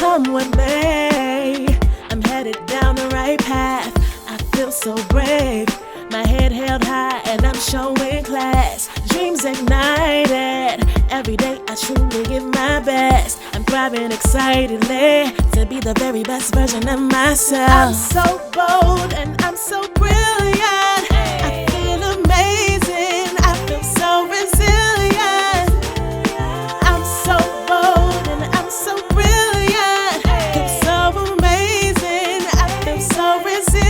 Come with me, I'm headed down the right path. I feel so brave, my head held high and I'm showing class. Dreams ignited, every day I truly give my best. I'm thriving excitedly to be the very best version of myself. I'm so bold and I'm so brilliant. I feel amazing, I feel so resilient. I'm so bold and I'm so brilliant. I'm so amazing, I feel so resilient.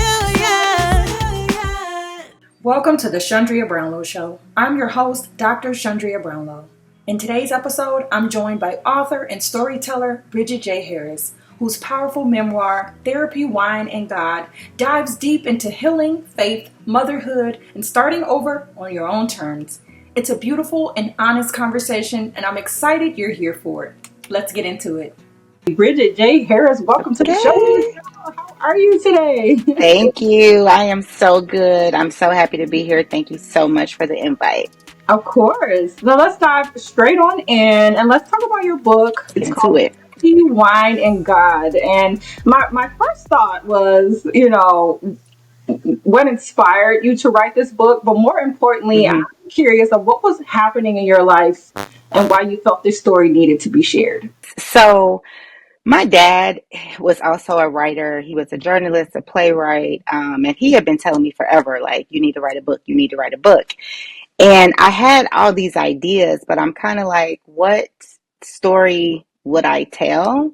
Welcome to the Chundria Brownlow Show. I'm your host, Dr. Chundria Brownlow. In today's episode, I'm joined by author and storyteller Bridget J. Harris, whose powerful memoir, Therapy, Wine, and God, dives deep into healing, faith, motherhood, and starting over on your own terms. It's a beautiful and honest conversation, and I'm excited you're here for it. Let's get into it. Bridget J. Harris, welcome to the show. How are you today? Thank you. I am so good. I'm so happy to be here. Thank you so much for the invite. Of course. So let's dive straight on in and let's talk about your book. Get It's into called it. Therapy, Wine, and God. And my first thought was, what inspired you to write this book? But more importantly, I'm curious of what was happening in your life and why you felt this story needed to be shared. So, my dad was also a writer. He was a journalist, a playwright, and he had been telling me forever, like, you need to write a book, you need to write a book. And I had all these ideas, but I'm kind of like, what story would I tell?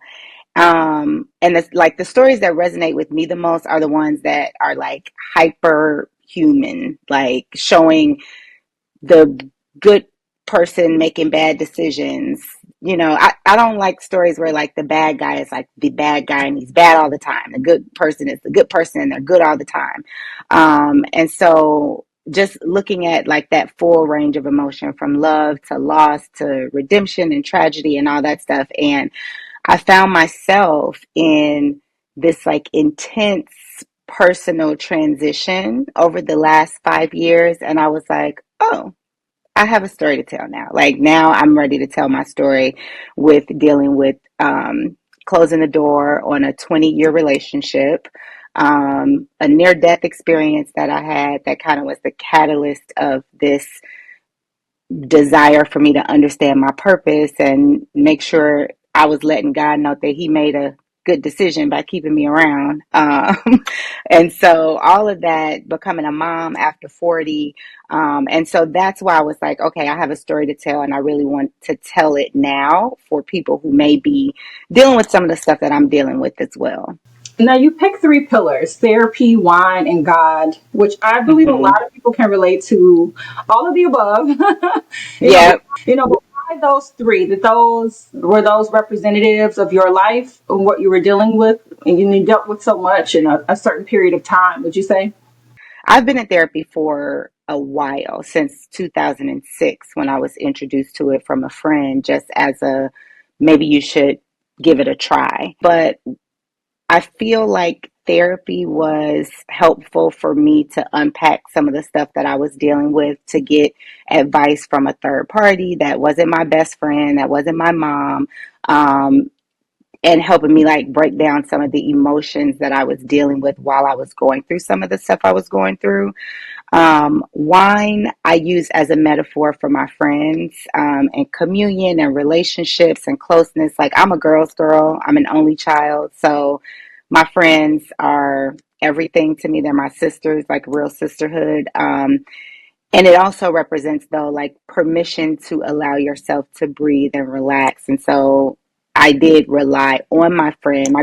And it's like the stories that resonate with me the most are the ones that are like hyper human, like showing the good person making bad decisions. I don't like stories where like the bad guy is like the bad guy and he's bad all the time. The good person is the good person and they're good all the time. And so just looking at like that full range of emotion from love to loss to redemption and tragedy and all that stuff. And I found myself in this like intense personal transition over the last 5 years. And I was like, oh, I have a story to tell now. Like now I'm ready to tell my story with dealing with closing the door on a 20-year relationship, a near-death experience that I had that kind of was the catalyst of this desire for me to understand my purpose and make sure I was letting God know that He made a good decision by keeping me around. And so all of that, becoming a mom after 40. And so that's why I was like, okay, I have a story to tell and I really want to tell it now for people who may be dealing with some of the stuff that I'm dealing with as well. Now, you pick three pillars: therapy, wine, and God, which I believe a lot of people can relate to all of the above. Yeah. But why those three? Were those representatives of your life and what you were dealing with? And you dealt with so much in a certain period of time, would you say? I've been in therapy for a while, since 2006, when I was introduced to it from a friend, just as a maybe you should give it a try. But I feel like therapy was helpful for me to unpack some of the stuff that I was dealing with, to get advice from a third party that wasn't my best friend, that wasn't my mom, um, and helping me like break down some of the emotions that I was dealing with while I was going through some of the stuff I was going through. Wine I use as a metaphor for my friends, and communion and relationships and closeness. Like I'm a girl's girl. I'm an only child. So my friends are everything to me. They're my sisters, like real sisterhood. And it also represents though, like permission to allow yourself to breathe and relax. And so I did rely on my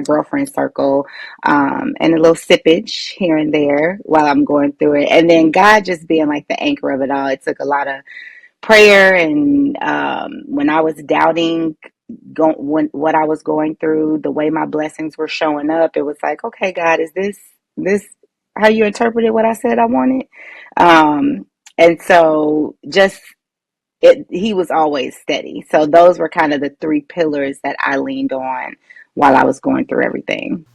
girlfriend circle, and a little sippage here and there while I'm going through it. And then God just being like the anchor of it all. It took a lot of prayer. And when I was doubting what I was going through, the way my blessings were showing up, it was like, okay, God, is this how you interpreted what I said I wanted? And so just he was always steady. So those were kind of the three pillars that I leaned on while I was going through everything.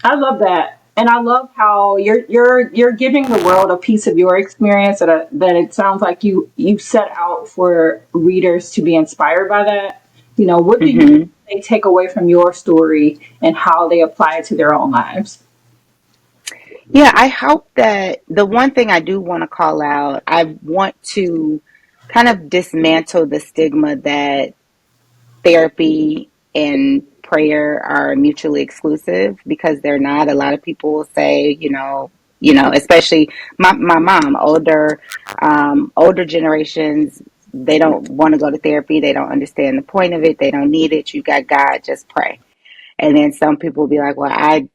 I love that. And I love how you're giving the world a piece of your experience that it sounds like you set out for readers to be inspired by that. What do you they take away from your story and how they apply it to their own lives? Yeah, I hope that the one thing I do want to call out, I want to kind of dismantle the stigma that therapy and prayer are mutually exclusive, because they're not. A lot of people will say, especially my mom, older generations, they don't want to go to therapy. They don't understand the point of it. They don't need it. You got God, just pray. And then some people will be like, well, I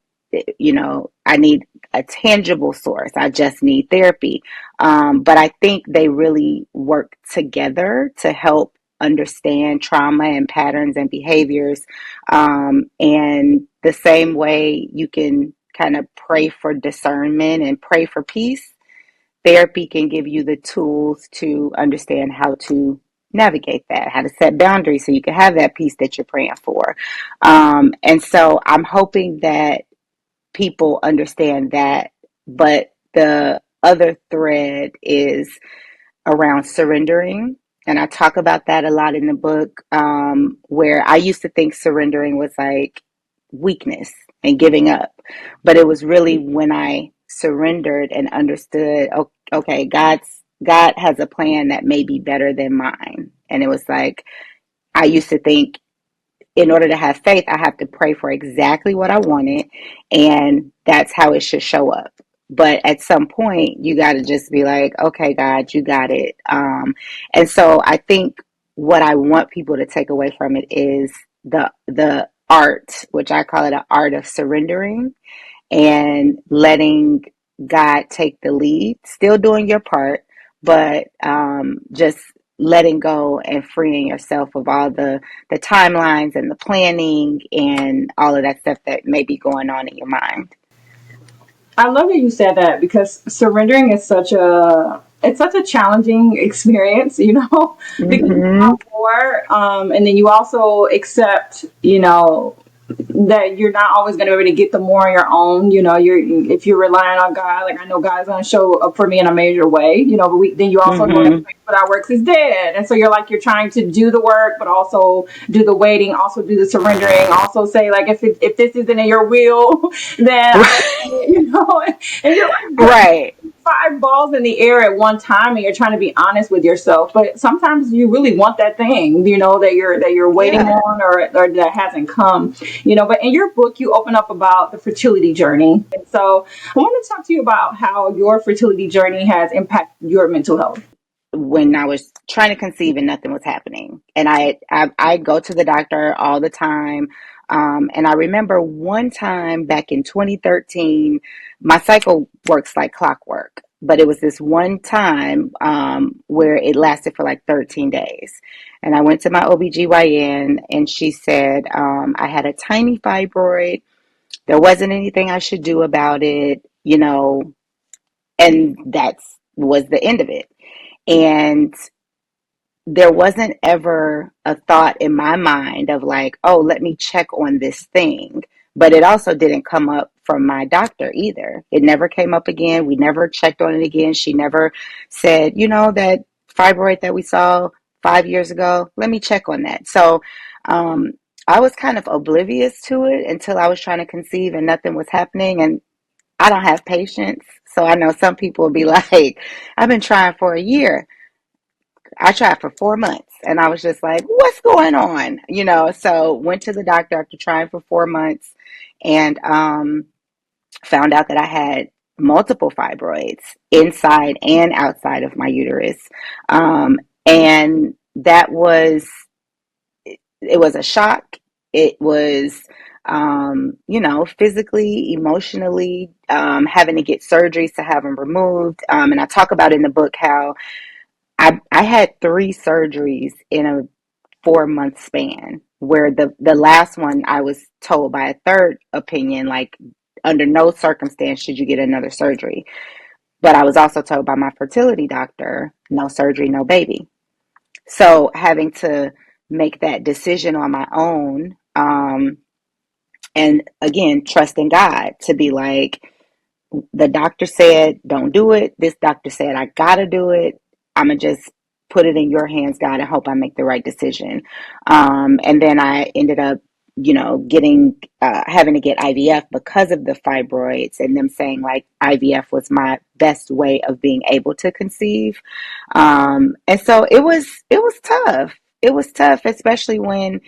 need a tangible source. I just need therapy. But I think they really work together to help understand trauma and patterns and behaviors. And the same way you can kind of pray for discernment and pray for peace, therapy can give you the tools to understand how to navigate that, how to set boundaries so you can have that peace that you're praying for. And so I'm hoping that people understand that. But the other thread is around surrendering. And I talk about that a lot in the book, where I used to think surrendering was like weakness and giving up. But it was really when I surrendered and understood, okay, God has a plan that may be better than mine. And it was like, I used to think in order to have faith, I have to pray for exactly what I wanted, and that's how it should show up. But at some point, you got to just be like, okay, God, you got it. And so I think what I want people to take away from it is the art, which I call it an art of surrendering and letting God take the lead, still doing your part, but just letting go and freeing yourself of all the timelines and the planning and all of that stuff that may be going on in your mind. I love that you said that, because surrendering is such a challenging experience, because you Mm-hmm. want more, and then you also accept, that you're not always going to be able to get the more on your own. If you're relying on God, like I know God's going to show up for me in a major way, but then you also know that Mm-hmm. faith without works is dead. And so you're trying to do the work, but also do the waiting, also do the surrendering, also say like, if this isn't in your will, then I don't, and you're like, Right. five balls in the air at one time, and you're trying to be honest with yourself, but sometimes you really want that thing, that you're waiting Yeah. on, or that hasn't come. But in your book you open up about the fertility journey, and so I want to talk to you about how your fertility journey has impacted your mental health. When I was trying to conceive and nothing was happening. And I go to the doctor all the time. And I remember one time back in 2013, my cycle works like clockwork, but it was this one time where it lasted for like 13 days. And I went to my OBGYN and she said I had a tiny fibroid. There wasn't anything I should do about it, and that's was the end of it. And there wasn't ever a thought in my mind of like, oh, let me check on this thing. But it also didn't come up from my doctor either. It never came up again. We never checked on it again. She never said, that fibroid that we saw 5 years ago, let me check on that. So um, I was kind of oblivious to it until I was trying to conceive and nothing was happening. And I don't have patience. So I know some people will be like, I've been trying for a year. I tried for 4 months and I was just like, what's going on? So went to the doctor after trying for 4 months and found out that I had multiple fibroids inside and outside of my uterus. And that was, it was a shock. It was, physically, emotionally, having to get surgeries to have them removed. And I talk about in the book how I had 3 surgeries in a 4 month span, where the last one I was told by a third opinion, like under no circumstance should you get another surgery. But I was also told by my fertility doctor, no surgery, no baby. So having to make that decision on my own, and again, trusting God to be like, the doctor said, don't do it. This doctor said, I gotta do it. I'm gonna just put it in your hands, God, and hope I make the right decision. And then I ended up, getting having to get IVF because of the fibroids, and them saying like IVF was my best way of being able to conceive. And so it was tough. It was tough, especially when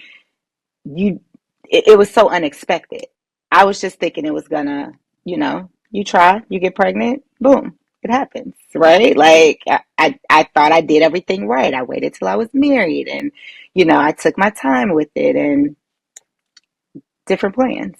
you it was so unexpected. I was just thinking it was gonna, you try, you get pregnant, boom, it happens, right? Like I thought I did everything right. I waited till I was married, and I took my time with it, and different plans.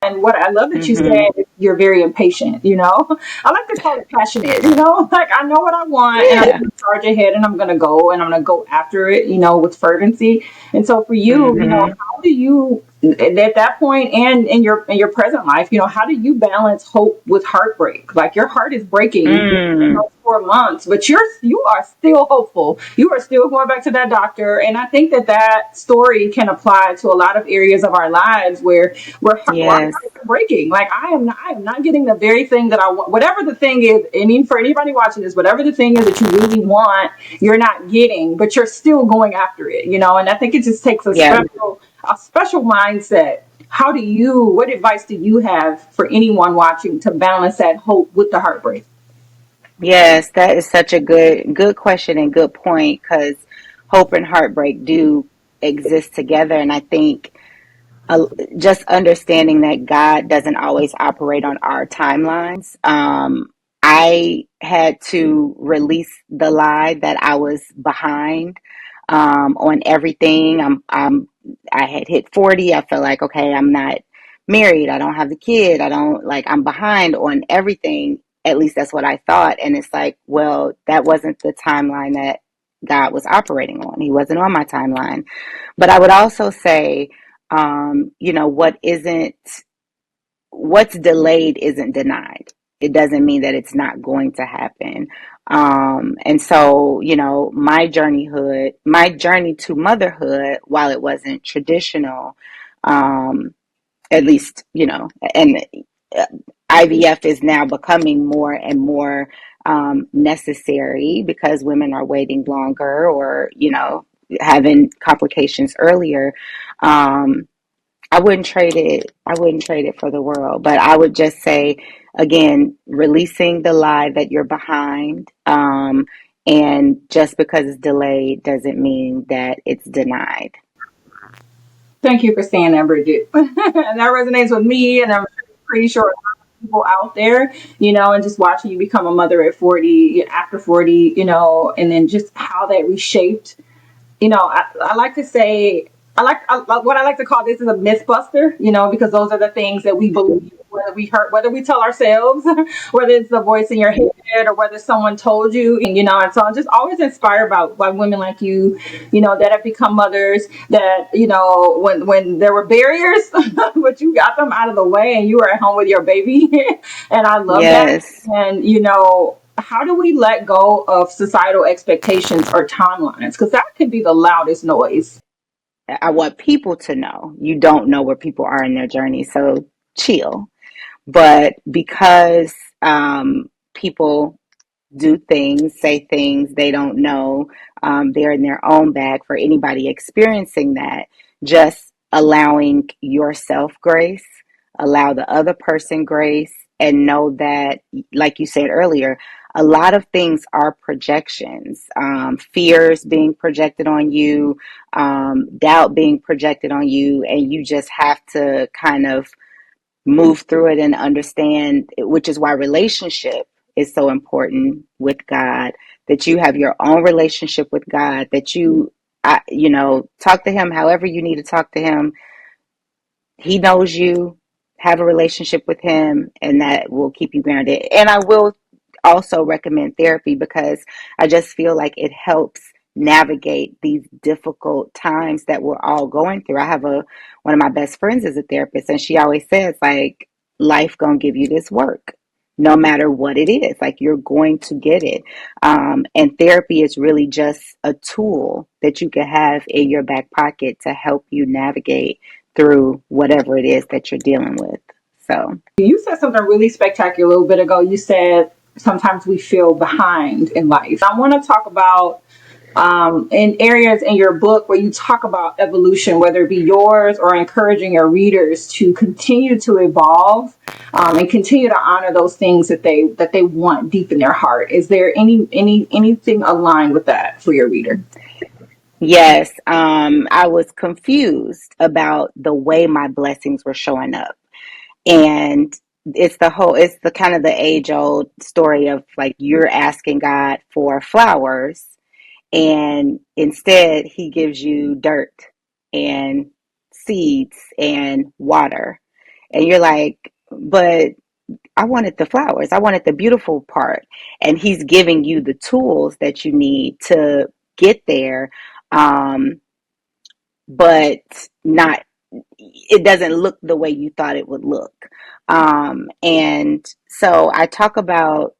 And what I love that you said Hmm. is you're very impatient, I like to call it passionate, like I know what I want and I'm Yeah. going to charge ahead and I'm going to go and I'm going to go after it, with fervency. And so for you, Hmm. how do you, at that point and in your present life, how do you balance hope with heartbreak? Like your heart is breaking in Mm. those 4 months, but you are still hopeful. You are still going back to that doctor. And I think that story can apply to a lot of areas of our lives where our Yes. hearts are breaking. Like I am not getting the very thing that I want. Whatever the thing is, and even for anybody watching this, whatever the thing is that you really want, you're not getting, but you're still going after it. And I think it just takes a Yeah. special mindset. What advice do you have for anyone watching to balance that hope with the heartbreak? Yes, that is such a good question and good point, because hope and heartbreak do exist together. And I think uh, just understanding that God doesn't always operate on our timelines. I had to release the lie that I was behind on everything. I had hit 40. I felt like, okay, I'm not married. I don't have the kid. I don't like, I'm behind on everything. At least that's what I thought. And it's like, well, that wasn't the timeline that God was operating on. He wasn't on my timeline. But I would also say, what's delayed isn't denied. It doesn't mean that it's not going to happen. And so, my journey to motherhood, while it wasn't traditional, um, at least, and uh, IVF is now becoming more and more necessary because women are waiting longer, or, having complications earlier. Um, I wouldn't trade it. I wouldn't trade it for the world. But I would just say, again, releasing the lie that you're behind. And just because it's delayed doesn't mean that it's denied. Thank you for saying that, Bridget. And that resonates with me, and I'm pretty sure a lot of people out there, and just watching you become a mother at 40, after 40, and then just how that reshaped. I like to say, what I like to call this is a myth buster, because those are the things that we believe, whether we tell ourselves, whether it's the voice in your head or whether someone told you, and so I'm just always inspired by women like you, that have become mothers, that, when there were barriers, but you got them out of the way and you were at home with your baby. And I love that. Yes. And, how do we let go of societal expectations or timelines? Because that can be the loudest noise. I want people to know you don't know where people are in their journey. So chill. But because people do things, say things they don't know, they're in their own bag. For anybody experiencing that, just allowing yourself grace, allow the other person grace, and know that, like you said earlier, a lot of things are projections, fears being projected on you, doubt being projected on you, and you just have to kind of move through it and understand, which is why relationship is so important with God, that you have your own relationship with God, that talk to him however you need to talk to him. He knows you. Have a relationship with him, and that will keep you grounded. And I will also recommend therapy, because I just feel like it helps navigate these difficult times that we're all going through. I have one of my best friends is a therapist, and she always says, like, life gonna give you this work, no matter what it is. Like, you're going to get it. And therapy is really just a tool that you can have in your back pocket to help you navigate through whatever it is that you're dealing with. So, You said something really spectacular a little bit ago. You said sometimes we feel behind in life. I want to talk about in areas in your book where you talk about evolution, whether it be yours or encouraging your readers to continue to evolve, and continue to honor those things that they want deep in their heart. Is there anything aligned with that for your reader? Yes, I was confused about the way my blessings were showing up. And it's the kind of the age old story of like you're asking God for flowers, and instead he gives you dirt and seeds and water. And you're like, but I wanted the flowers. I wanted the beautiful part. And he's giving you the tools that you need to get there. Um, but not it doesn't look the way you thought it would look. And so I talk about,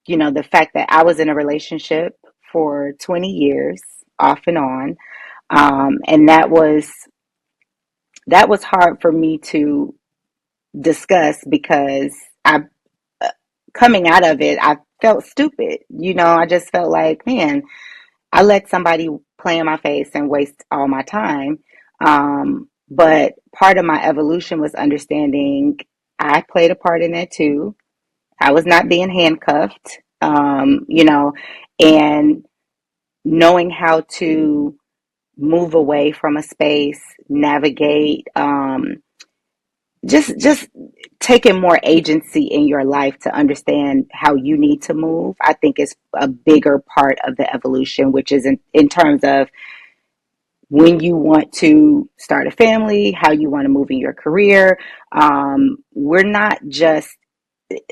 the fact that I was in a relationship for 20 years off and on. And that was hard for me to discuss because I coming out of it, I felt stupid. I just felt like, man, I let somebody play in my face and waste all my time. But part of my evolution was understanding I played a part in that too. I was not being handcuffed, and knowing how to move away from a space, navigate, just taking more agency in your life to understand how you need to move, I think is a bigger part of the evolution, which is in terms of when you want to start a family, how you want to move in your career. We're not just,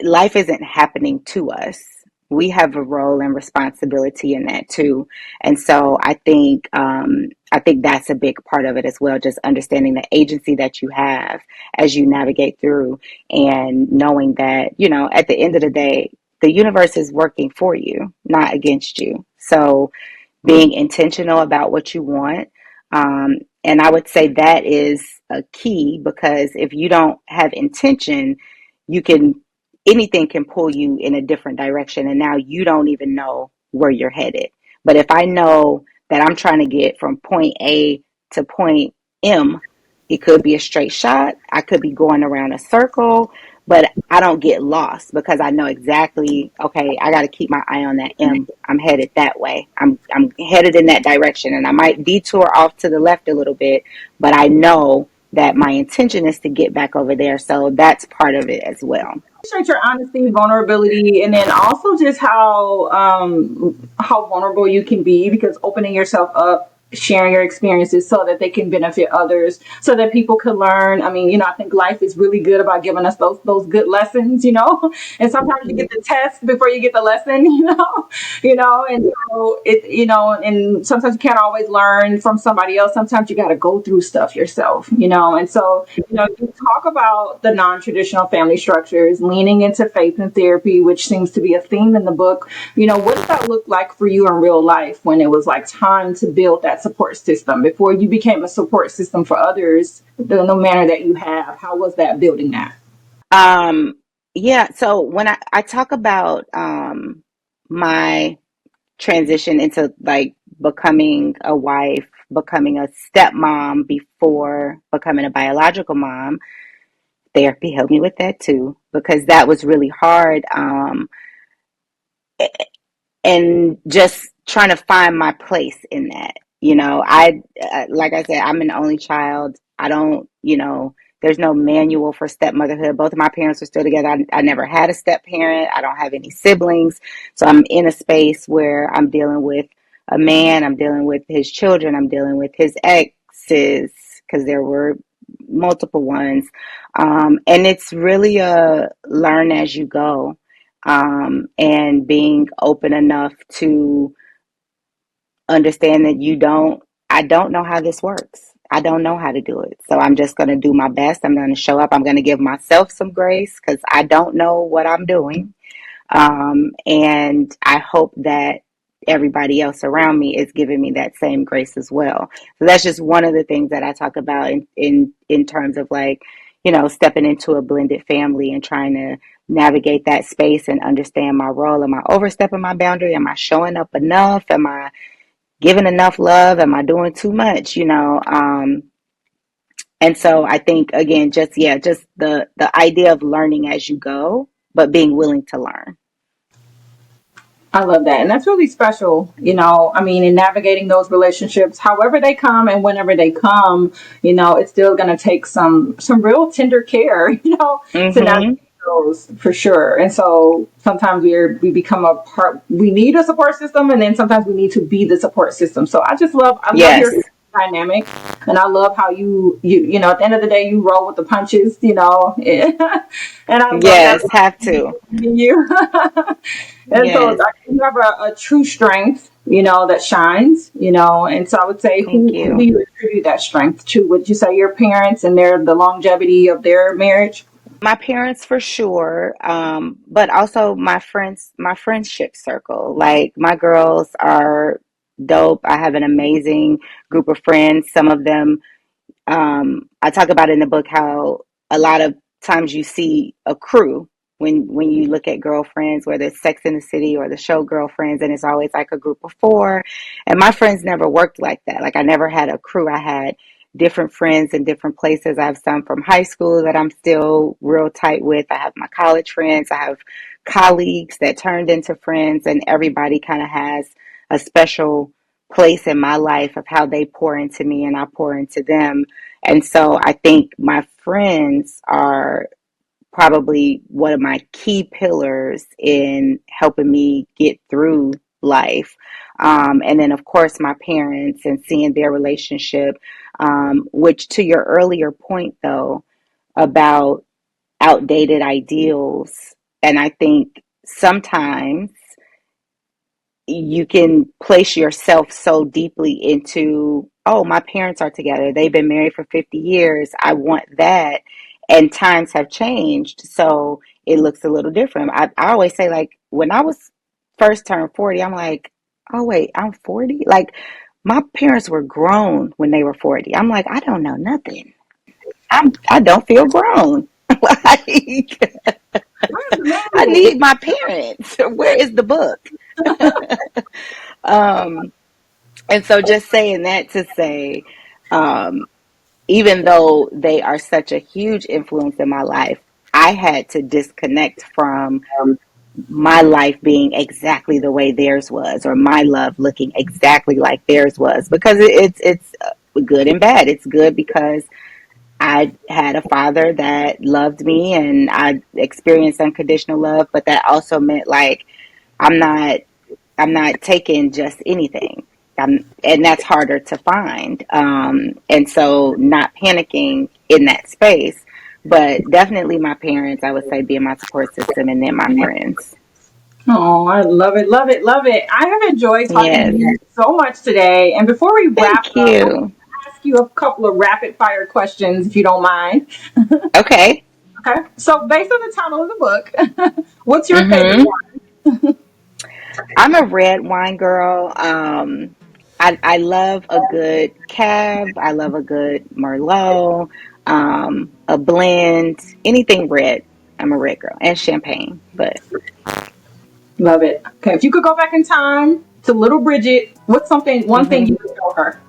life isn't happening to us. We have a role and responsibility in that too. And so I think that's a big part of it as well, just understanding the agency that you have as you navigate through, and knowing that, at the end of the day, the universe is working for you, not against you. So being intentional about what you want. And I would say that is a key, because if you don't have intention, you can, anything can pull you in a different direction. And now you don't even know where you're headed. But if I know that I'm trying to get from point A to point M, it could be a straight shot. I could be going around a circle, but I don't get lost because I know exactly, okay, I got to keep my eye on that M. I'm headed that way. I'm headed in that direction, and I might detour off to the left a little bit, but I know that my intention is to get back over there. So that's part of it as well. Appreciate your honesty, vulnerability, and then also just how vulnerable you can be, because opening yourself up, sharing your experiences so that they can benefit others, so that people can learn. I mean, I think life is really good about giving us those good lessons, and sometimes you get the test before you get the lesson, and so and sometimes you can't always learn from somebody else. Sometimes you got to go through stuff yourself, and so, you talk about the non-traditional family structures, leaning into faith and therapy, which seems to be a theme in the book. What did that look like for you in real life when it was like time to build that support system before you became a support system for others, no manner that you have? How was that building that? Yeah, so when I talk about my transition into like becoming a wife, becoming a stepmom before becoming a biological mom, therapy helped me with that too, because that was really hard. And just trying to find my place in that. Like I said, I'm an only child. I don't, there's no manual for stepmotherhood. Both of my parents are still together. I never had a step parent. I don't have any siblings. So I'm in a space where I'm dealing with a man, I'm dealing with his children, I'm dealing with his exes, because there were multiple ones. And it's really a learn as you go, and being open enough to understand that I don't know how this works. I don't know how to do it. So I'm just going to do my best. I'm going to show up. I'm going to give myself some grace because I don't know what I'm doing. And I hope that everybody else around me is giving me that same grace as well. So that's just one of the things that I talk about in terms of like, stepping into a blended family and trying to navigate that space and understand my role. Am I overstepping my boundary? Am I showing up enough? Am I giving enough love? Am I doing too much? And so I think, again, just the idea of learning as you go, but being willing to learn. I love that. And that's really special, I mean, in navigating those relationships, however they come and whenever they come, it's still going to take some real tender care, to Mm-hmm. navigate those for sure. And so sometimes we become we need a support system, and then sometimes we need to be the support system. So I love Yes. your dynamic, and I love how at the end of the day, you roll with the punches, and I love that Yes. Have to. in you. And so Yes. you have a true strength, that shines, and so I would say, Thank who do you. you attribute that strength to? Would you say your parents and the longevity of their marriage? My parents for sure, but also my friendship circle. Like my girls are dope. I have an amazing group of friends. Some of them, I talk about in the book how a lot of times you see a crew when you look at girlfriends, whether it's Sex in the City or the show Girlfriends, and it's always like a group of four. And my friends never worked like that. Like I never had a crew. I had different friends in different places. I have some from high school that I'm still real tight with. I have my college friends. I have colleagues that turned into friends, and everybody kind of has a special place in my life of how they pour into me and I pour into them. And so I think my friends are probably one of my key pillars in helping me get through life. And then, of course, my parents and seeing their relationship, which to your earlier point, though, about outdated ideals. And I think sometimes you can place yourself so deeply into, oh, my parents are together. They've been married for 50 years. I want that. And times have changed. So it looks a little different. I always say, like, when I was first turned 40, I'm like, oh, wait, I'm 40? Like, my parents were grown when they were 40. I'm like, I don't know nothing. I don't feel grown. Like, That's I amazing. need my parents. Where is the book? Um, And so just saying that to say, um, even though they are such a huge influence in my life, I had to disconnect from my life being exactly the way theirs was, or my love looking exactly like theirs was, because it's good and bad. It's good because I had a father that loved me and I experienced unconditional love, but that also meant like I'm not I'm not taking just anything. And that's harder to find. And so not panicking in that space, but definitely my parents, I would say, being my support system, and then my friends. Oh, I love it, love it, love it. I have enjoyed talking to Yes. you so much today. And before we wrap Thank up, I want you. to ask you a couple of rapid fire questions, if you don't mind. Okay. Okay. So, based on the title of the book, what's your favorite hmm one? I'm a red wine girl. I love a good cab. I love a good Merlot, a blend, anything red. I'm a red girl, and champagne, but Love it. Okay. If you could go back in time to little Bridget, one thing hmm you would tell her?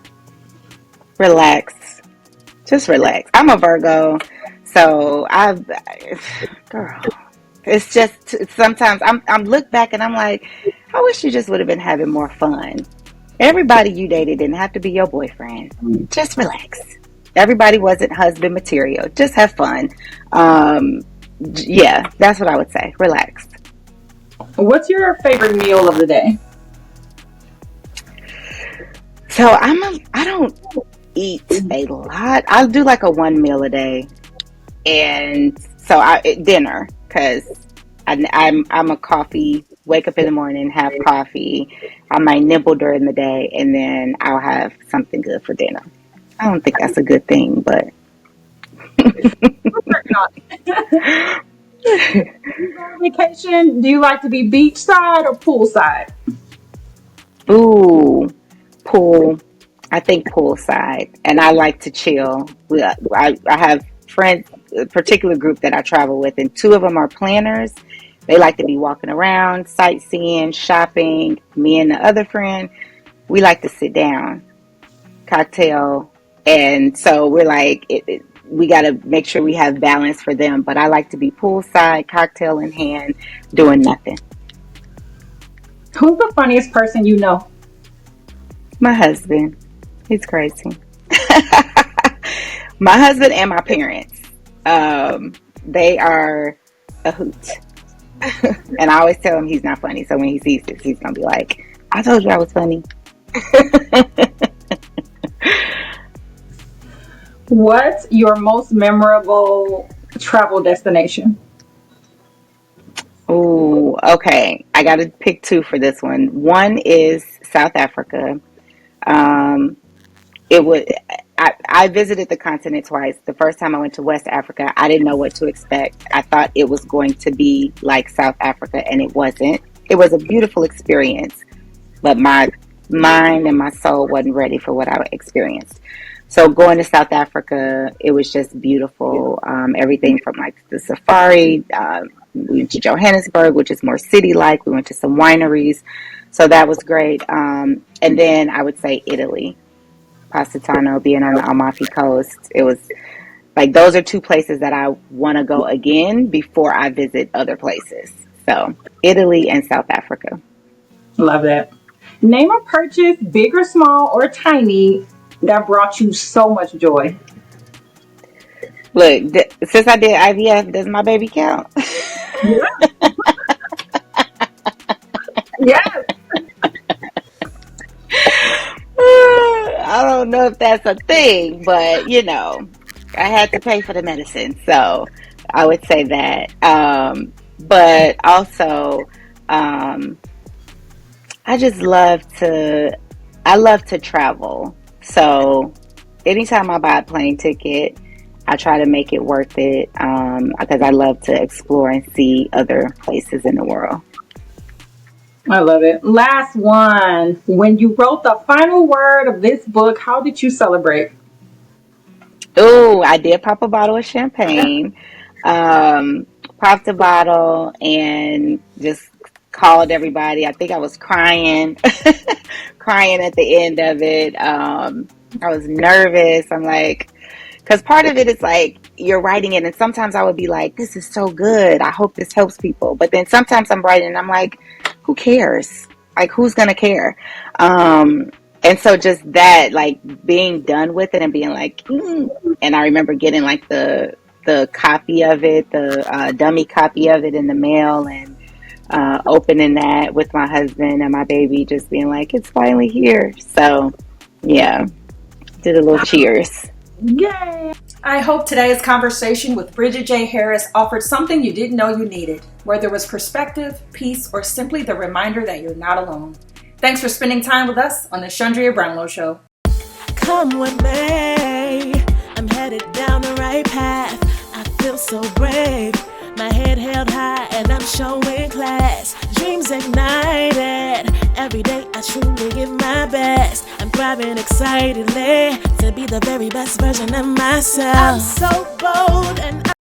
relax. Just relax. I'm a Virgo, so girl, it's just sometimes I'm look back and I'm like, I wish you just would have been having more fun. Everybody you dated didn't have to be your boyfriend. Just relax. Everybody wasn't husband material. Just have fun. Um, yeah, that's what I would say. Relax. What's your favorite meal of the day? So I don't eat a lot. I'll do like a one meal a day, and so dinner because I'm a coffee. Wake up in the morning, have coffee. I might nibble during the day, and then I'll have something good for dinner. I don't think that's a good thing, but We're working on it. When you go on vacation, do you like to be beachside or poolside? ooh, pool. I think poolside, and I like to chill. I have friends, a particular group that I travel with, and two of them are planners. They like to be walking around, sightseeing, shopping. Me and the other friend, we like to sit down, cocktail. And so we're like, we got to make sure we have balance for them. But I like to be poolside, cocktail in hand, doing nothing. Who's the funniest person you know? My husband. He's crazy. My husband and my parents. They are a hoot. And I always tell him he's not funny. So when he sees this, he's going to be like, I told you I was funny. What's your most memorable travel destination? Oh, okay. I got to pick two for this one. One is South Africa. It would. I visited the continent twice. The first time I went to West Africa, I didn't know what to expect. I thought it was going to be like South Africa, and it wasn't. It was a beautiful experience, but my mind and my soul wasn't ready for what I experienced. So going to South Africa, it was just beautiful. Everything from like the safari. We went to Johannesburg, which is more city-like. We went to some wineries. So that was great. And then I would say Italy. Positano, being on the Amalfi Coast. It was like, those are two places that I want to go again before I visit other places. So Italy and South Africa. Love that. Name a purchase, big or small or tiny, that brought you so much joy. Look, since I did IVF, does my baby count? Yeah. Yes. I don't know if that's a thing, but I had to pay for the medicine, so I would say that. But also, I just I love to travel. So anytime I buy a plane ticket, I try to make it worth it, because I love to explore and see other places in the world. I love it. Last one. When you wrote the final word of this book, how did you celebrate? Oh, I did pop a bottle of champagne. Popped a bottle and just called everybody. I think I was crying, crying at the end of it. I was nervous. I'm like, because part of it is like you're writing it, and sometimes I would be like, this is so good. I hope this helps people. But then sometimes I'm writing and I'm like, who cares? Like, who's going to care? And so just that, like being done with it and being like, and I remember getting like the copy of it, the dummy copy of it in the mail, and opening that with my husband and my baby, just being like, it's finally here. So yeah, did a little cheers. Yay! I hope today's conversation with Bridget J. Harris offered something you didn't know you needed, whether it was perspective, peace, or simply the reminder that you're not alone. Thanks for spending time with us on the Chundria Brownlow Show. Come with me, I'm headed down the right path. I feel so brave, my head held high and I'm showing class. Dreams ignited, every day I truly give my best. I'm thriving excitedly to be the very best version of myself. I'm so bold and